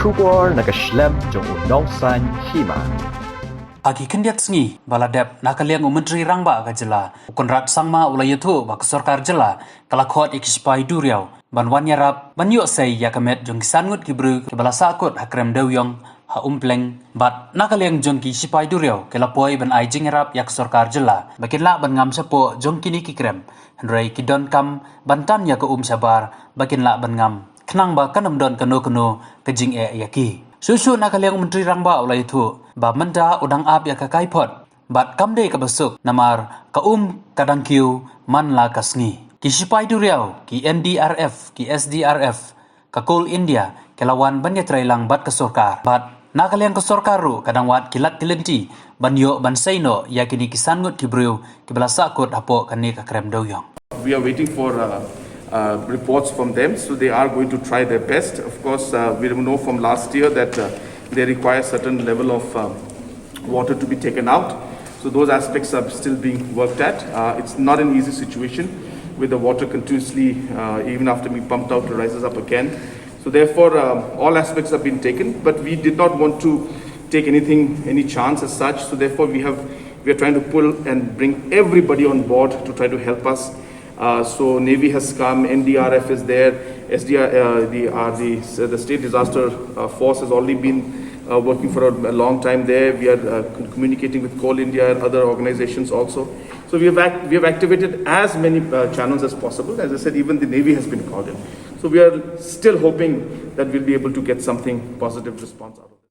Kubor nakaslem jong unongsan hima. Agi kendiat sengi baladep nakaliang Menteri Rangba ka jela ukonrat sangma ulayatu bak sarkar jela kalakot ikispai duriau banwan yarap banyo sei yakamet jong sangut kibru ke balasa akut hakrem dawyong ha umpleng bat nakaliang jong ki sipai duriau kelapoi ban ai jingerap yak sarkar jela bakinla ban ngam sapo jong kini kikrem hendrai kidon kam bantan ya ke sabar bakinla ban ngam kenang ba kanam don kano kejing yaki susu nakaliang Menteri Rangba ulai itu ba menda udang ap ya kakai pot bat kamde ka besuk namar ka kadang kiu man la kasngi ki sipai duriau ki NDRF ki SDRF ka Coal India kelawan banya trailang bat ka sorkar bat nakaliang ka sorkaru kadang wat kilat tilenti banyo ban saino ya kini kisangut kibreu ki belasa kot apo kani ka krem doyong. We are waiting for reports from them, so they are going to try their best. Of course, we know from last year that they require certain level of water to be taken out. So those aspects are still being worked at. It's not an easy situation with the water continuously, even after being pumped out, it rises up again. So therefore, all aspects have been taken, but we did not want to take any chance as such. So therefore, we are trying to pull and bring everybody on board to try to help us. So Navy has come, NDRF is there, the State Disaster Force has already been working for a long time there. We are communicating with Coal India and other organizations also. So we have activated as many channels as possible. As I said, even the Navy has been called in. So we are still hoping that we'll be able to get something positive response out of it.